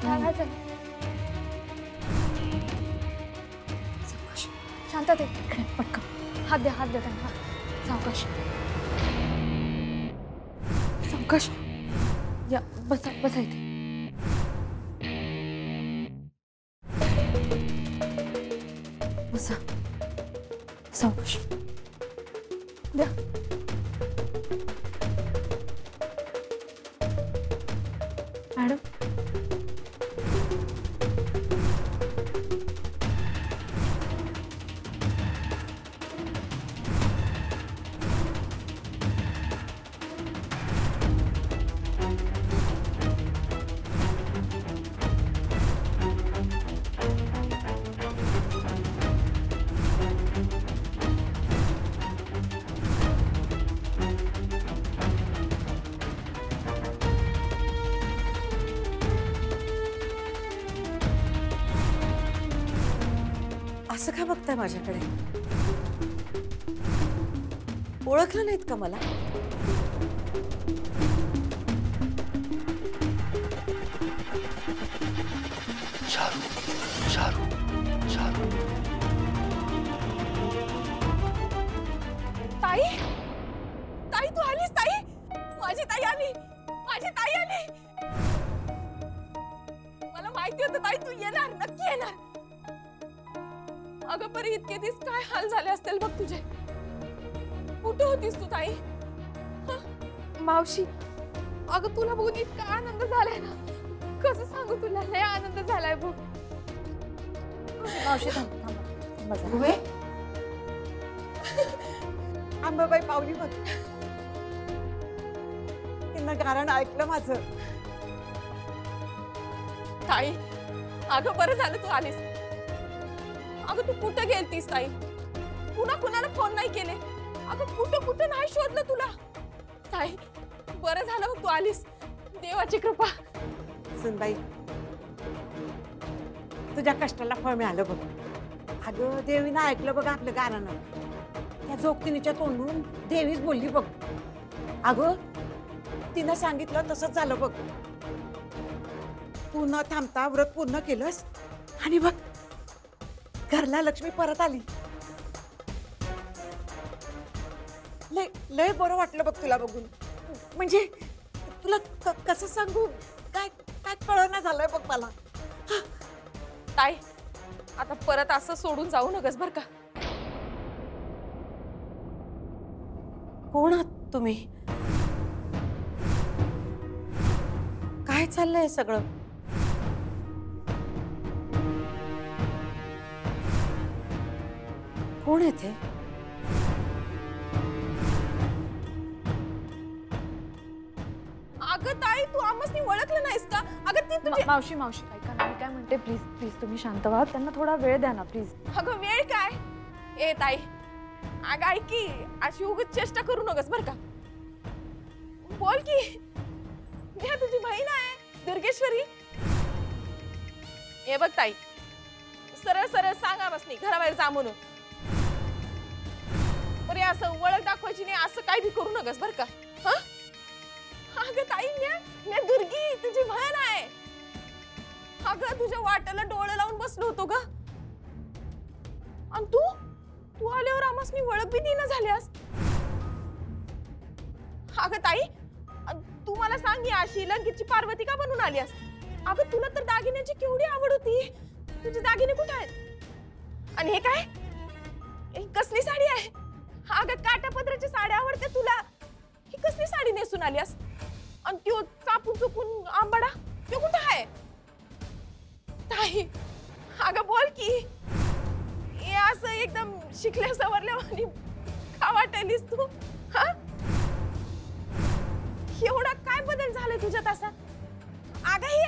काय झालं? सावकाश, शांतते. इकडे पटकन हात द्या त्यांना. सावकाश सावकाश. या बसा इथे. बसा. सावकाश द्या. मॅडम, असं का बघताय माझ्याकडे? ओळखलं नाहीत का मला? शारू, शारू, शारू. ताई, तू आलीस. ताई, माझी ताई आली. मला माहिती होतं ताई तू येणार, नक्की येणार. अगं परी, इतके दिवस काय हाल झाले असतील बघ तुझे. कुठे होतीस तू ताई? मावशी, अगं तुला बघून इतका आनंद झालाय ना, कसं सांगू तुला. लय आनंद झालाय बघ. मावशी थांब जरा. अंबाबाई पावली बघ. तिनं गाणं ऐकलं माझं. ताई, अगं बरं झालं तू आलीस. अगं तू कुठं गेलतीस ताई? कुणाला फोन नाही केले. अगं कुठं नाही शोधलं तुला. ताई, बरं झालं बघ तू आलीस. देवाची कृपा. सुनबाई, तुझ्या कष्टाला फळ मिळालं बघ. अगं देवीनं ऐकलं बघ आपलं गाणं. त्या जोगतिनीच्या तोंडून देवीच बोलली बघ. अगं तिनं सांगितलं तसंच झालं बघ. तू न थांबता व्रत पूर्ण केलंस आणि बघ घरला लक्ष्मी परत आली. लय बरं वाटलं बघ तुला बघून. म्हणजे तुला कसं सांगू, काय कळना झालंय बघ मला. ताई, आता परत असं सोडून जाऊ नकस बर का. कोण आहात तुम्ही? काय चाललंय सगळं? कोण आहे ते? अगं ताई, तू आम्हाला ओळखलं नाहीस का? अगं ती तुझी मावशी ऐका ना, मी काय म्हणते, प्लीज तुम्ही शांत व्हा. त्यांना थोडा वेळ द्या ना प्लीज. अगं वेळ काय? ए ताई, अगं ऐक की, अशी उगाच चेष्टा करू नकोस बर का. बोल की. मी तुझी बहीण आहे दुर्गेश्वरी. हे बघ ताई, सरळ सांगा बसनी घराबाहेर जा म्हणून. अरे असं ओळख दाखवायची नाही, असं काय भी करू नकोस बर का. अगं ताई, मी दुर्गी तुझी बहीण आहे. अगं तुझ्या वाट्याला डोळे लावून बसलो होतो ग. आणि तू आल्यावर आम्हाला ओळख बी देना झाल्यास. अगं ताई, तू मला सांग, अशी लंकेची पार्वती का बनून आलीस? अगं तुला तर दागिन्याची केवढी आवड होती. तुझे दागिने कुठे आहेत? आणि हे काय? कसली साडी आहे? अगं काटापदराची साडी आवडते तुला. ही कसली साडी नेसून आलीस? आणि त्यो चापून चुकून आंबाडा तो कुठं आहे? ताई, अगं बोल की. हे असं एकदम शिकल्या सवरल्यावानी का वाटायलीस तू? हा, एवढा काय बदल झालाय तुझ्यात असा? अगं ही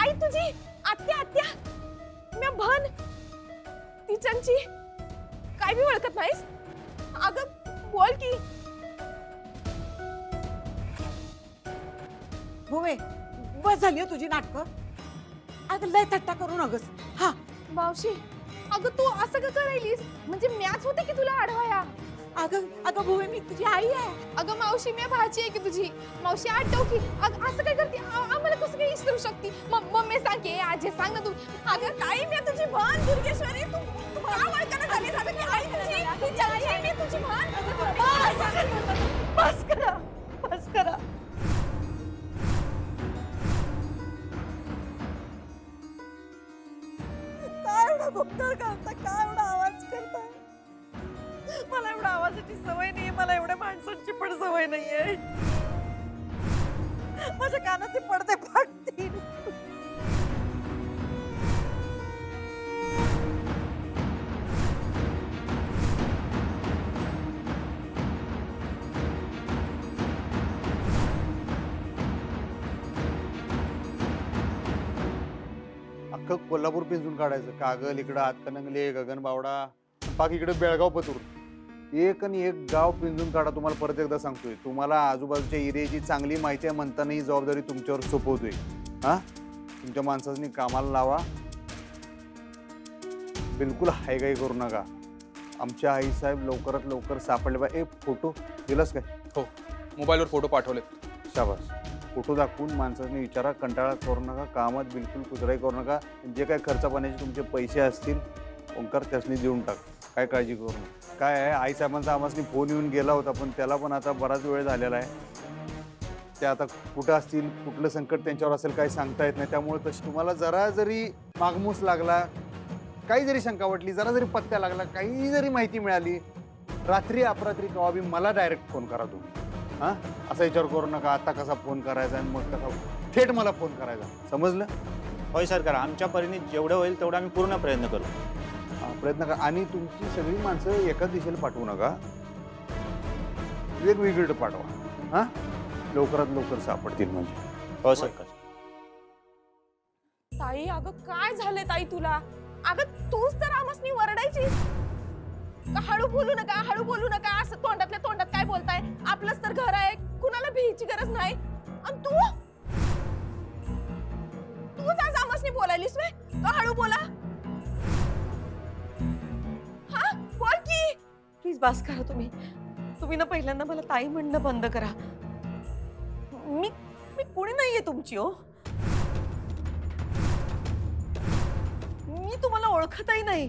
आई तुझी आत्या मी भन तिच्यांची काय बी ओळखत नाहीस? अगं बोल की. भुवे, बस झाली हो तुझी नाटकं. अगं लय थट्टा करू नगस. हा मावशी, अगं तू असं का करायलीस? म्हणजे मॅच होते की तुला अडवाया? अगं अगं भुवे मी तुझी आई आहे. अगं मावशी मी भाची आहे की तुझी. मावशी आठव की असं काय करते आम्हाला कसं काय विसरू शकते. मम्मी सांगे आजी सांग ना तू. अगं ताई मी तुझी बहीण दुर्गेश्वरी. तू का वळकणं झाली. अगं मी आई तुझी. तुझी आई आहे मी तुझी बहीण. बस करा बस करा. काय एवढा गोंधळ करता, काय एवढा आवाज करताय. मला एवढ्या आवाजाची सवय नाहीये, मला एवढ्या माणसांची पण सवय नाहीये. माझ्या कानाचे पडदे फाटतील. अख्खं कोल्हापूर पिंजून काढायचं. कागल इकडं हातकणंगले गगन बावडा पाक इकडे बेळगाव पतूर. एक आणि एक गाव पिंजून काढा. तुम्हाला परत एकदा सांगतोय, तुम्हाला आजूबाजूच्या एरियाची चांगली माहिती आहे म्हणताना ही जबाबदारी तुमच्यावर सोपवतोय. हा तुमच्या माणसांनी कामाला लावा. बिलकुल हायगाई करू नका. आमच्या आई साहेब लवकरात लवकर सापडले पाहिजे. ए फोटो दिलास काय? हो मोबाईलवर फोटो पाठवले. शाबास. फोटो दाखवून माणसांनी विचारा. कंटाळा करू नका. कामात बिलकुल कुचराई करू नका. जे काय खर्च पाण्याचे तुमचे पैसे असतील ओंकार त्यासनी देऊन टाक. काय काळजी करू नका. काय आहे आई साहेबांचा आम्हाला फोन येऊन गेला होता पण त्याला पण आता बराच वेळ झालेला आहे. ते आता कुठं असतील कुठलं संकट त्यांच्यावर असेल काही सांगता येत नाही. त्यामुळे तशी तुम्हाला जरा जरी मागमूस लागला काही जरी शंका वाटली जरा जरी पत्त्या लागला काही जरी माहिती मिळाली रात्री अपरात्री केव्हा बी मला डायरेक्ट फोन करा तुम्ही. हां असा विचार करू नका आता कसा फोन करायचा आणि मग कसा थेट मला फोन करायचा. समजलं? होय सरकार, आमच्या परीने जेवढं होईल तेवढं आम्ही पूर्ण प्रयत्न करू. प्रयत्न करा. आणि तुमची सगळी माणसं एकाच दिशेला पाठवू नका. वेगवेगळीकडे पाठवा. हां लवकरात लवकर सापडतील म्हणजे. हो सरकार. ताई अगं काय झालंय ताई तुला. अगं तूच तर आमसनी वरडायचीस. हळू बोलू नका हळू बोलू नका असं तोंडातल्या तोंडात काय बोलताय. आपलंच तर घर आहे कुणाला भीतीची गरज नाही. आणि तूच आज आमसनी बोलायलीस वे का हळू बोला. हा बोल की. प्लीज बस करा तुम्ही. तुम्ही ना पहिल्यांदा मला ताई म्हणणं बंद करा. मी कोणी नाहीये तुमची. हो मी तुम्हाला ओळखतही नाही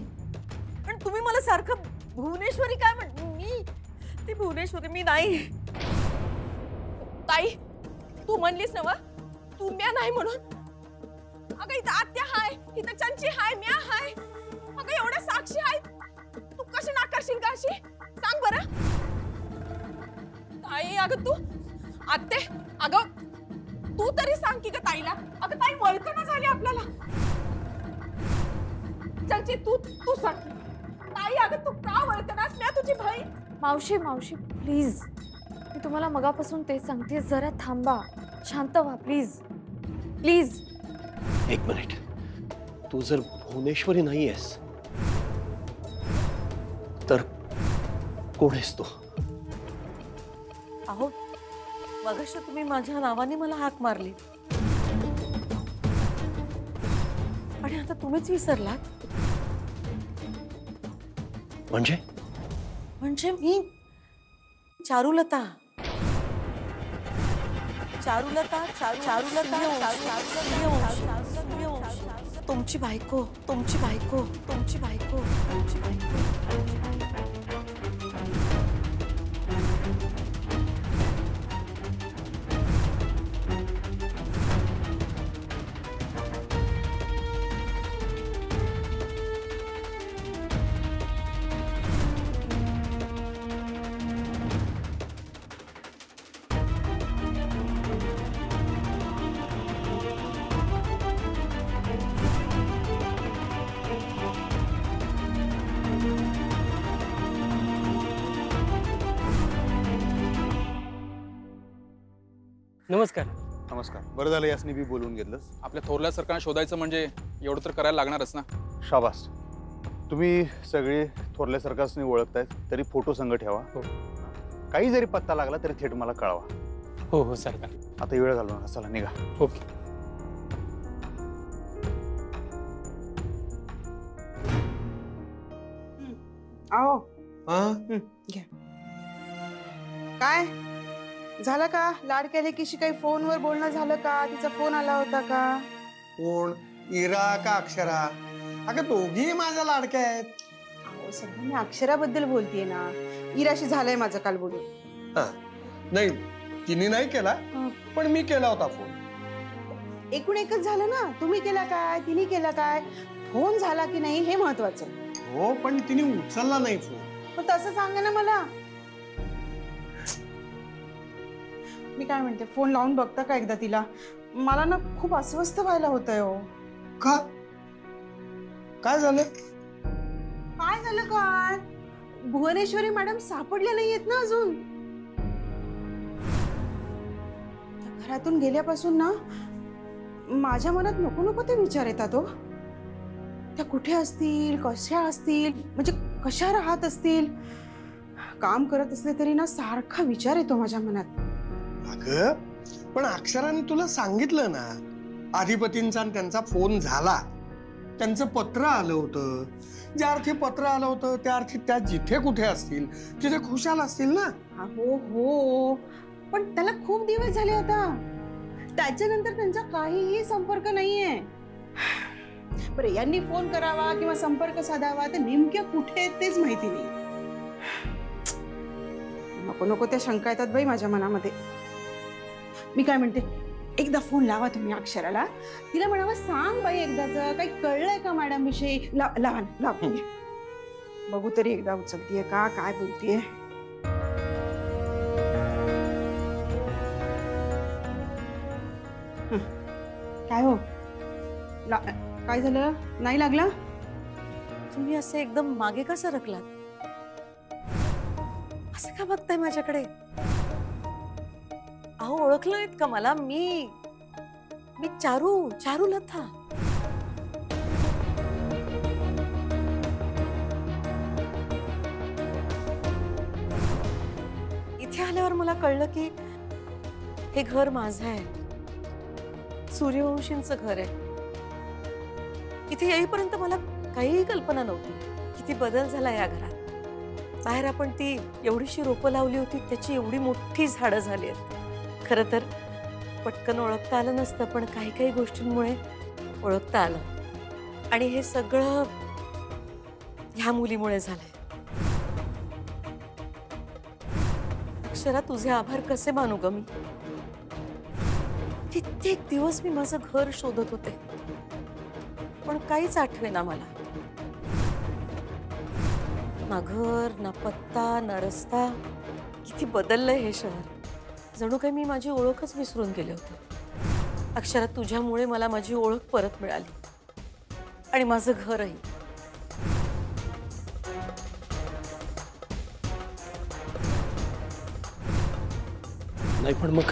पण तुम्ही मला सारखं भुवनेश्वरी काय मी ती भुवनेश्वरी मी नाही. ताई तू म्हणलीस ना वा तू म्या नाही म्हणून. अगं इथं आत्या हाय इथं चंची हाय म्या हाय. अगं एवढ्या साक्षी आहेत तू कशी नाकारशील का अशी सांग बरं. ताई अगं तू आत्ते अगं तू तरी सांग की ग ताईला. अगं ताई वळखणं झाली आपल्याला. चंची तू सांग की. ताई अगं तू का वळखणास म्या तुझी बहीण. मावशी मावशी प्लीज मी तुम्हाला मगापासून तेच सांगते. जरा थांबा शांत व्हा प्लीज प्लीज. एक मिनिट, तू जर भुवनेश्वरी नाही आहेस तर कोण आहेस तू? अहो मगाशी तुम्ही माझ्या नावाने मला हाक मारली आणि आता तुम्हीच विसरलात. म्हणजे मी चारुलता. तुमची बायको. नमस्कार. नमस्कार. बरं झालं यासनी बी बोलवून घेतलंस. आपल्या थोरल्या सरकारनं शोधायचं म्हणजे एवढं तर करायला लागणारच ना. शाबास. तुम्ही सगळे थोरल्या सरकारसनी ओळखतायत तरी फोटो संग ठेवा. हो. काही जरी पत्ता लागला तरी थेट मला कळवा. हो हो सरकार. आता वेळ घालू नका. चला निघा. ओके. आओ हा घ्या. काय झालं का? लाडक्या लेकीशी काही फोनवर बोलणं झालं का? तिचा फोन आला होता का? कोण? इरा का अक्षरा? अगं दोघी माझ्या लाडक्या आहेत. अहो सगळं मी अक्षराबद्दल बोलतेय ना. इराशी झालंय माझं काल बोलून. हा नाही तिने नाही केला पण मी केला होता फोन. एकूण एकच झालं ना. तुम्ही केला काय, तिने केला काय, फोन झाला की नाही हे महत्वाचं. हो पण तिने उचलला नाही फोन. मग तसं सांगा ना मला. मी काय म्हणते, फोन लावून बघता का एकदा तिला? मला ना खूप अस्वस्थ व्हायला होतंय. हो का? काय झालं? काय झालं काय? भुवनेश्वरी मॅडम सापडल्या नाहीयेत ना अजून. त्या घरातून गेल्यापासून ना माझ्या मनात नको नको ते विचार येतात. हो त्या कुठे असतील, कशा असतील, म्हणजे कशा राहत असतील. काम करत असले तरी ना सारखा विचार येतो माझ्या मनात. अगं पण अक्षराने तुला सांगितलं ना, अधिपतींचा आणि त्यांचा फोन झाला, त्यांचं पत्र आलं होतं. ज्या अर्थी पत्र आलं होतं त्या अर्थी त्या जिथे कुठे असतील तिथे खुशाल असतील ना. हो हो पण त्याला खूप दिवस झाले आता. त्याच्यानंतर त्यांचा काहीही संपर्क नाहीये. बरं यांनी फोन करावा किंवा संपर्क साधावा तर नेमक्या कुठे आहेत तेच माहिती नाही. नको नको त्या शंका येतात बाई माझ्या मनामध्ये. मी काय म्हणते, एकदा फोन लावा तुम्ही अक्षराला. तिला म्हणावं सांग बाई एकदाच काही कळलंय का मॅडम विषयी. लावा लावा बघू तरी एकदा उचलतीये का, काय बोलतीये. काय हो काय झालं? नाही लागला? तुम्ही असे एकदम मागे का सरकलात? असं का बघताय माझ्याकडे? अहो ओळखलं नाहीत का मला? मी चारू लथा. इथे आल्यावर मला कळलं की हे घर माझं आहे. सूर्यवंशींचं घर आहे. इथे येईपर्यंत मला काहीही कल्पना नव्हती किती बदल झाला या घरात. बाहेर आपण ती एवढीशी रोपं लावली होती, त्याची एवढी मोठी झाडं झाली आहेत. खरं तर पटकन ओळखता आलं नसतं, पण काही काही गोष्टींमुळे ओळखता आलं. आणि हे सगळं ह्या मुलीमुळे झालंय. अक्षरा, तुझे आभार कसे मानू ग मी? कित्येक दिवस मी माझं घर शोधत होते, पण काहीच आठवेना मला. ना घर, ना पत्ता, ना रस्ता. किती बदललंय हे शहर. जणू काही मी माझी ओळखच विसरून गेले होते. अक्षरा, तुझ्यामुळे मला माझी ओळख परत मिळाली आणि माझं घरही. नाही पण मग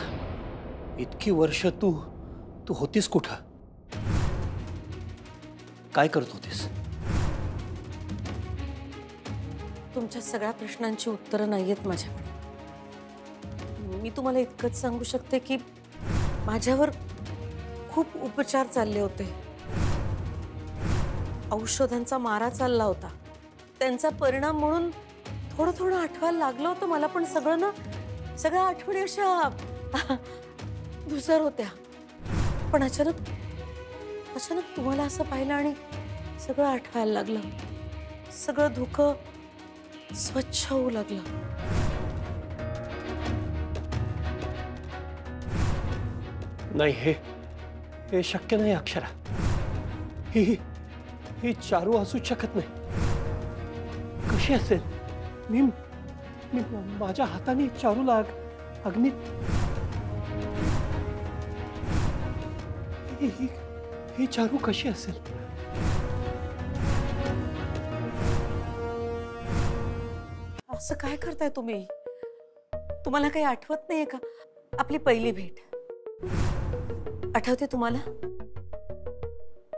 इतकी वर्ष तू होतीस कुठं? काय करत होतीस? तुमच्या सगळ्या प्रश्नांची उत्तरं नाहीयेत माझ्याकडे. मी तुम्हाला इतकंच सांगू शकते की माझ्यावर खूप उपचार चालले होते. औषधांचा मारा चालला होता. त्यांचा परिणाम म्हणून थोडं थोडं आठवायला लागलं होतं मला. पण सगळ्या आठवणी अशा धुसर होत्या. पण अचानक तुम्हाला असं पाहिलं आणि सगळं आठवायला लागलं. सगळं धुकं स्वच्छ होऊ लागलं. नाही, हे शक्य नाही अक्षरा. ही चारू असूच शकत नाही. कशी असेल? मी माझ्या हाताने चारूला अग्नीत. ही चारू कशी असेल? असं काय करताय तुम्ही? तुम्हाला काही आठवत नाहीये का आपली पहिली भेट? आठवते तुम्हाला?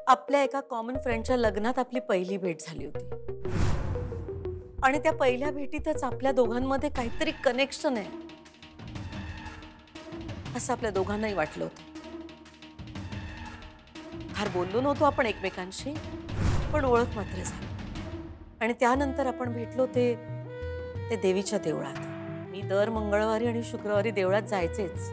आपल्या एका कॉमन फ्रेंडच्या लग्नात आपली पहिली भेट झाली होती. आणि त्या पहिल्या भेटीतच आपल्या दोघांमध्ये काहीतरी कनेक्शन आहे असं आपल्या दोघांनाही वाटलं होतं. फार बोललो नव्हतो आपण एकमेकांशी, पण ओळख मात्र झाली. आणि त्यानंतर आपण भेटलो ते देवीच्या देवळात. मी दर मंगळवारी आणि शुक्रवारी देवळात जायचेच.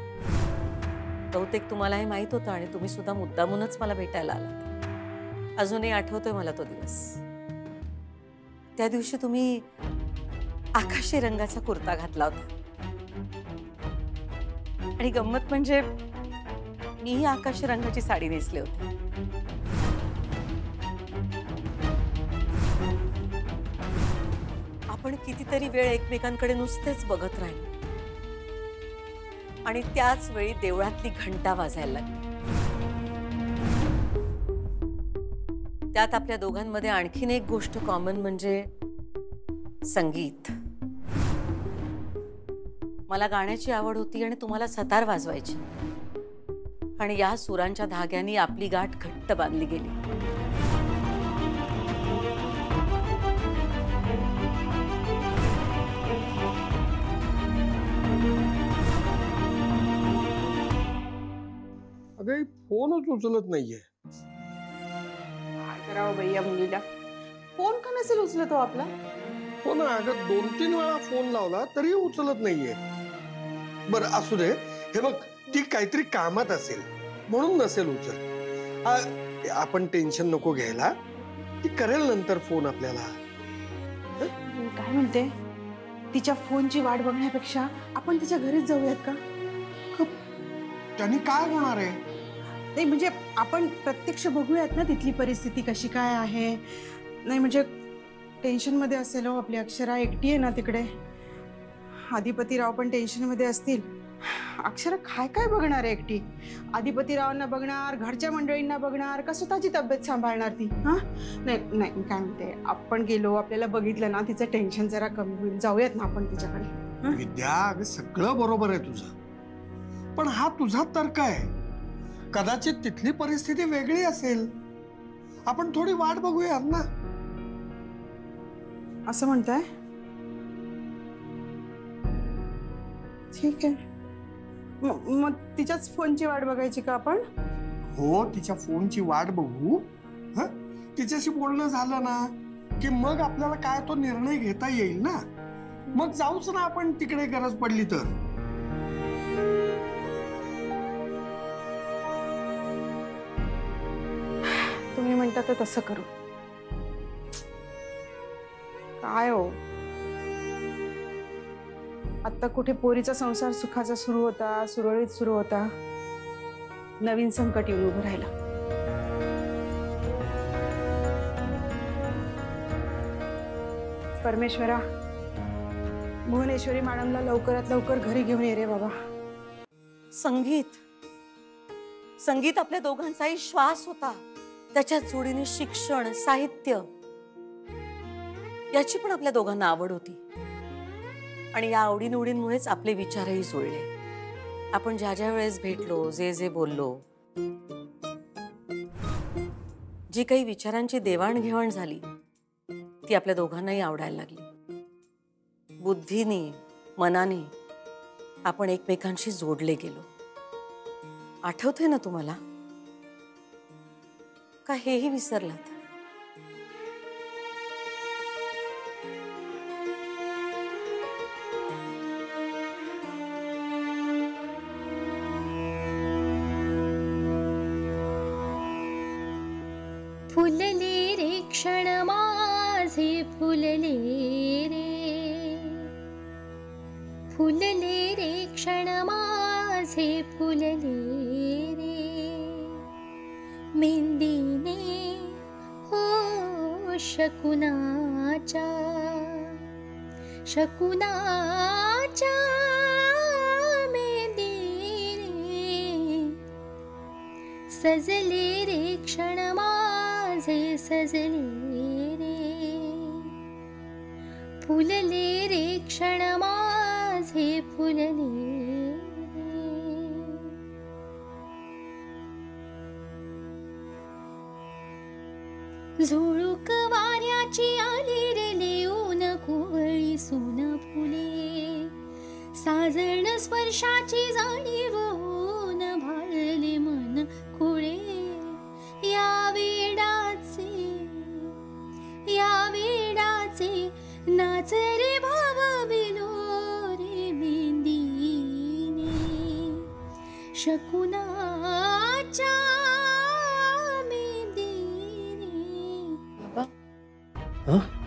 बहुतेक तुम्हाला हे माहित होतं आणि तुम्ही सुद्धा मुद्दामूनच मला भेटायला आलात. अजूनही आठवतोय मला तो दिवस. त्या दिवशी तुम्ही आकाशी रंगाचा कुर्ता घातला होता आणि गंमत म्हणजे मीही आकाशी रंगाची साडी नेसली होती. आपण कितीतरी वेळ एकमेकांकडे नुसतेच बघत राहिलो आणि त्याच वेळी देवळातली घंटा वाजायला लागली. त्यात आपल्या दोघांमध्ये आणखीन एक गोष्ट कॉमन म्हणजे संगीत. मला गाण्याची आवड होती आणि तुम्हाला सतार वाजवायची आणि या सुरांच्या धाग्यांनी आपली गाठ घट्ट बांधली गेली. अगं फोनच उचलत नाहीये. काय करावं बाई या मुलीला. फोन का नसेल उचलत हो आपला? हो ना अगं 2-3 वेळा फोन लावला तरी उचलत नाहीये. बरं असू दे. हे बघ ती काहीतरी कामात असेल म्हणून नसेल उचल. आपण टेन्शन नको घ्यायला. ती करेल नंतर फोन आपल्याला. काय म्हणते, तिच्या फोनची वाट बघण्यापेक्षा आपण तिच्या घरीच जाऊयात का? त्यांनी काय होणार आहे? नाही म्हणजे आपण प्रत्यक्ष बघूयात ना तिथली परिस्थिती कशी काय आहे. नाही म्हणजे टेन्शन मध्ये असेल हो आपली अक्षरा. एकटी आहे ना तिकडे. आदिपतीराव पण टेन्शन मध्ये असतील. अक्षरा काय काय बघणार आहे एकटी? आदिपतीरावांना बघणार, घरच्या मंडळींना बघणार का स्वतःची तब्येत सांभाळणार ती? हा नाही नाही काय म्हणते, आपण गेलो आपल्याला बघितलं ना तिचं टेन्शन जरा कमी होईल. जाऊयात ना आपण तिच्याकडे. विद्या अगं सगळं बरोबर आहे तुझं, पण हा तुझा तर्क आहे. कदाचित तिथली परिस्थिती वेगळी असेल. आपण थोडी वाट बघूया ना. असं म्हणताय? ठीक आहे. मग तिच्याच फोनची वाट बघायची का आपण? हो तिच्या फोनची वाट बघू. तिच्याशी बोलणं झालं ना की मग आपल्याला काय तो निर्णय घेता येईल ना. मग जाऊच ना आपण तिकडे गरज पडली तर. तुम्ही म्हणता तर तसं करू. काय हो, आता कुठे पोरीचा संसार सुखाचा सुरू होता, सुरळीत सुरू होता. नवीन संकट येऊन उभं राहिलं. परमेश्वरा, भुवनेश्वरी मॅडमला लवकरात लवकर घरी घेऊन ये रे बाबा. संगीत संगीत आपल्या दोघांचाही श्वास होता. त्याच्या जोडीने शिक्षण, साहित्य याची पण आपल्या दोघांना आवड होती आणि या आवडीनिवडींमुळेच आपले विचारही जुळले. आपण ज्या ज्या वेळेस भेटलो, जे जे बोललो, जी काही विचारांची देवाणघेवाण झाली ती आपल्या दोघांनाही आवडायला लागली. बुद्धीने, मनाने आपण एकमेकांशी जोडले गेलो. आठवतंय ना तुम्हाला? का हेही विसरलात? फुलले रे क्षण माझे फुलले रे, फुलले रे क्षण माझे फुलले रे. मेंदीने हो शकुनाच्या, शकुनाच्या मेंदीने सजले रे क्षण माझे सजले रे. फुलले रे क्षण माझे फुलले रे. झुळूक वाऱ्याची आली रे लिहून कुवळी सोन फुले. साजण स्पर्शाची जाणीव होऊन भाळले मन खुळे. या वेडाचे नाच रे भाव बिलो रे शकुनाच्या मेदिनी. बाबा हं?